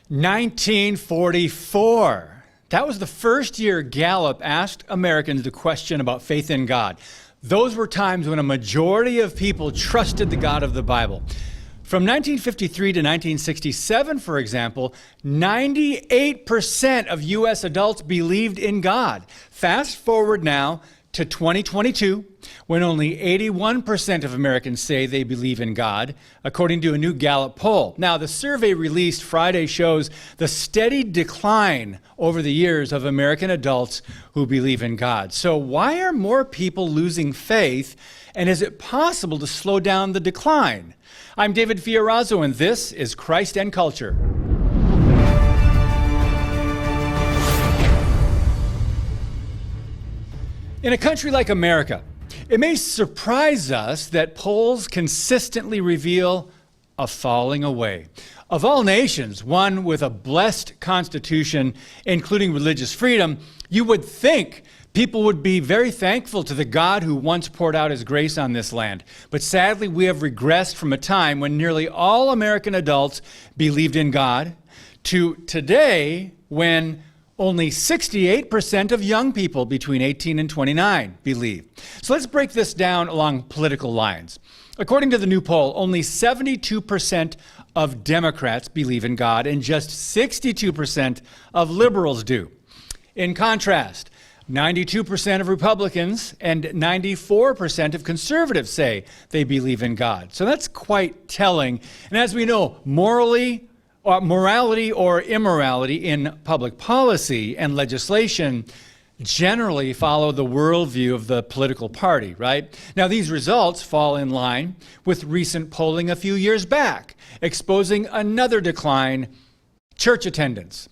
1944. That was the first year Gallup asked Americans the question about faith in God. Those were times when a majority of people trusted the God of the Bible. From 1953 to 1967, for example, 98% of U.S. adults believed in God. Fast forward now to 2022, when only 81% of Americans say they believe in God, according to a new Gallup poll. Now, the survey released Friday shows the steady decline over the years of American adults who believe in God. So why are more people losing faith, and is it possible to slow down the decline? I'm David Fiorazzo, and this is Christ and Culture. In a country like America, it may surprise us that polls consistently reveal a falling away. Of all nations, one with a blessed constitution, including religious freedom, you would think people would be very thankful to the God who once poured out his grace on this land. But sadly, we have regressed from a time when nearly all American adults believed in God to today when only 68% of young people between 18 and 29 believe. So let's break this down along political lines. According to the new poll, only 72% of Democrats believe in God and just 62% of liberals do. In contrast, 92% of Republicans and 94% of conservatives say they believe in God. So that's quite telling. And as we know, morality or immorality in public policy and legislation generally follow the worldview of the political party, right? Now, these results fall in line with recent polling a few years back, exposing another decline: church attendance.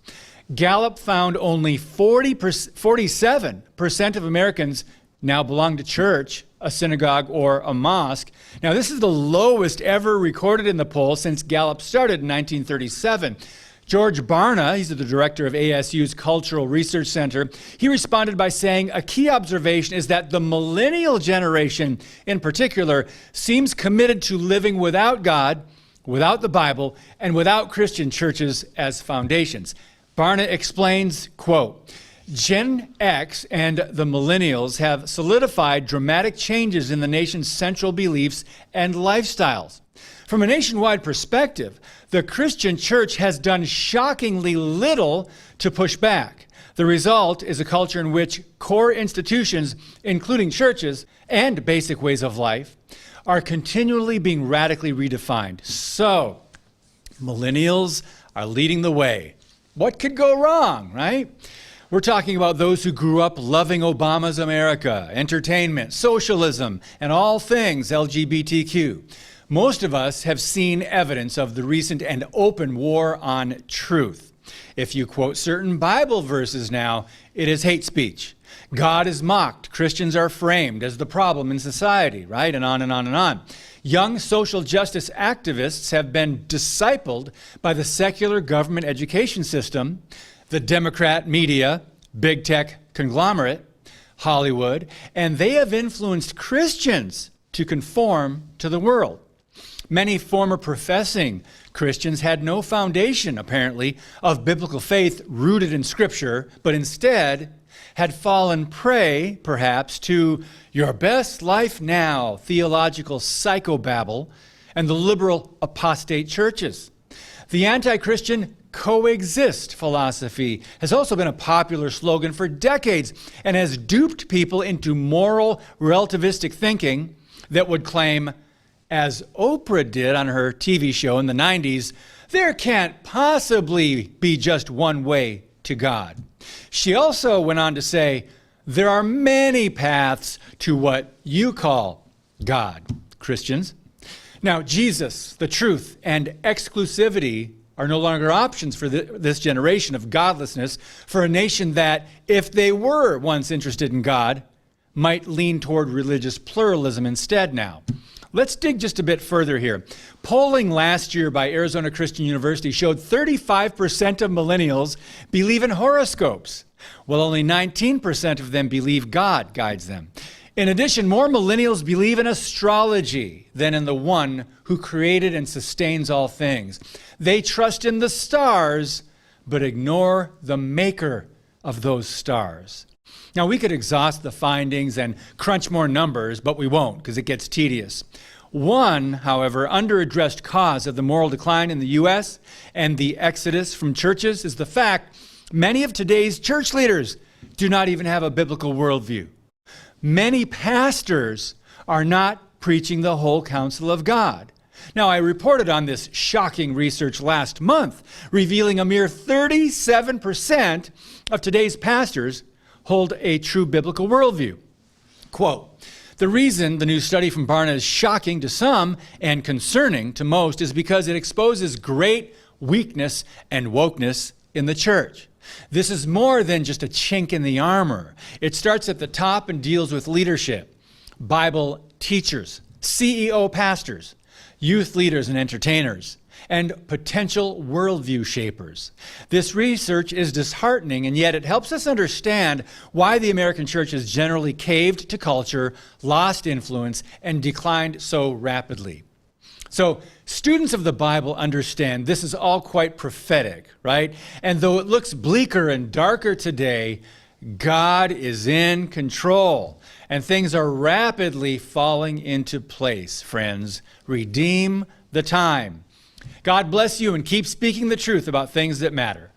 Gallup found only 47% of Americans now belong to church, a synagogue, or a mosque. Now, this is the lowest ever recorded in the poll since Gallup started in 1937. George Barna, he's the director of ASU's Cultural Research Center, he responded by saying a key observation is that the millennial generation in particular seems committed to living without God, without the Bible, and without Christian churches as foundations. Barna explains, quote, Gen X and the millennials have solidified dramatic changes in the nation's central beliefs and lifestyles. From a nationwide perspective, the Christian church has done shockingly little to push back. The result is a culture in which core institutions, including churches and basic ways of life, are continually being radically redefined. So, millennials are leading the way. What could go wrong, right? We're talking about those who grew up loving Obama's America, entertainment, socialism, and all things LGBTQ. Most of us have seen evidence of the recent and open war on truth. If you quote certain Bible verses now, it is hate speech. God is mocked. Christians are framed as the problem in society, right? And on and on and on. Young social justice activists have been discipled by the secular government education system, the Democrat media, big tech conglomerate, Hollywood, and they have influenced Christians to conform to the world. Many former professing Christians had no foundation, apparently, of biblical faith rooted in Scripture, but instead had fallen prey, perhaps, to your best life now theological psychobabble and the liberal apostate churches. The anti-Christian coexist philosophy has also been a popular slogan for decades and has duped people into moral relativistic thinking that would claim, as Oprah did on her TV show in the 90s, there can't possibly be just one way to God. She also went on to say, there are many paths to what you call God, Christians. Now, Jesus, the truth, and exclusivity are no longer options for this generation of godlessness, for a nation that, if they were once interested in God, might lean toward religious pluralism instead now. Let's dig just a bit further here. Polling last year by Arizona Christian University showed 35% of millennials believe in horoscopes, while only 19% of them believe God guides them. In addition, more millennials believe in astrology than in the one who created and sustains all things. They trust in the stars, but ignore the maker of those stars. Now, we could exhaust the findings and crunch more numbers, but we won't because it gets tedious. One, however, under-addressed cause of the moral decline in the U.S. and the exodus from churches is the fact many of today's church leaders do not even have a biblical worldview. Many pastors are not preaching the whole counsel of God. Now, I reported on this shocking research last month, revealing a mere 37% of today's pastors hold a true biblical worldview. Quote, "The reason the new study from Barna is shocking to some and concerning to most is because it exposes great weakness and wokeness in the church. This is more than just a chink in the armor. It starts at the top and deals with leadership, Bible teachers, CEO pastors, youth leaders and entertainers, and potential worldview shapers. This research is disheartening, and yet it helps us understand why the American church has generally caved to culture, lost influence, and declined so rapidly." So students of the Bible understand this is all quite prophetic, right? And though it looks bleaker and darker today, God is in control, and things are rapidly falling into place, friends. Redeem the time. God bless you, and keep speaking the truth about things that matter.